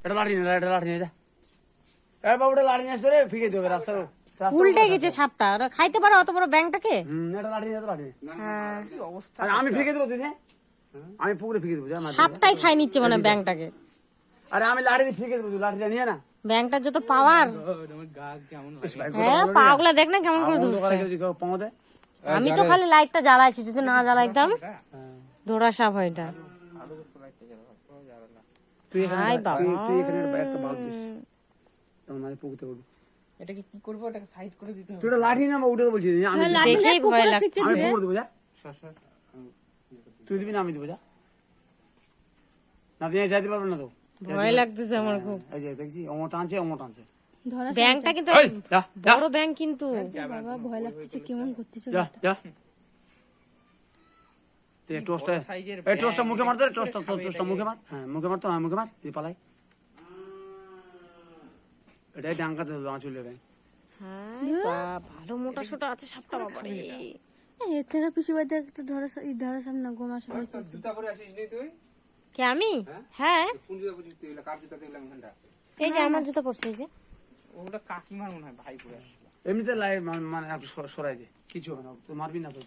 এটা লাঠি নিয়ে এটা লাঠি নিয়ে যা এ বাবুটা লাঠি নিয়ে আসতে রে ফিকে দেবে রাস্তা উল্টে গেছে সাপটা, ওরা খাইতে পারে অত বড় ব্যাংকটাকে? এটা লাঠি নিয়ে লাঠি হ্যাঁ, আমি ফিকে দেবো তুই আমি পুকুরে ফিকে দেবো যা সাপটাই খাই নিচ্ছে মানে ব্যাংকটাকে। আরে আমি লাঠি দিয়ে ফিকে দেবো তুই লাঠিটা নিয়ে না ব্যাংকটার যত পাওয়ার। হ্যাঁ, পা গুলা দেখ না কেমন করে ধরছে। পৌঁছে আমি তো খালি লাইটটা জ্বালাইছি, যদি না জ্বালাইতাম ধরা সাপ হয় এটা। তুই এখানে হাই বাবা, তুই এখানে একটা বাল্ব দিস তখন আমি পুকুরতে উঠবি এটাকে কি করবো, এটাকে সাইড করে দিতে হবে। তুই এটা লাঠি না উঠে তো বলছিস আমি দেখেই ভয় লাগছে। আমি পুকুর দেবো যা তুই দিবি না আমি দেবো যা না দিয়ে যাইতে পারবে না তো ভয় লাগতেছে আমার খুব। এই যে দেখছি অমর টানছে অমর টানছে ব্যাংকটা কিন্তু এই যা যা বড় ব্যাংক কিন্তু। বাবা ভয় লাগতেছে, কেমন করতেছে। যা যা তুই টোস্টটা এই টোস্টটা মুখে মার দে টোস্টটা মুখে মার হ্যাঁ মুখে মার তো হ্যাঁ মুখে মার তুই পালাই এটাই ডাঙ্কা দে চলে যাবে হ্যাঁ, ভালো মোটা সোটা আছে সাপটা বাবারে। এর থেকে পিছু বাড়িতে একটা ধরা সামনে গোমা সামনে। জুতা পরে আসিস নি তুই? কে আমি? হ্যাঁ, কোন জুতা পরছিস তুই? কার জুতা দেখলাম এখানটা? এই যে আমার জুতো পড়ছে, এই যে। ওটা কাকিমার মনে হয়, ভাই পরে আসছিল। এমনিতে মানে একটু সরাই দে কিছু হবে না তুই মারবি না তো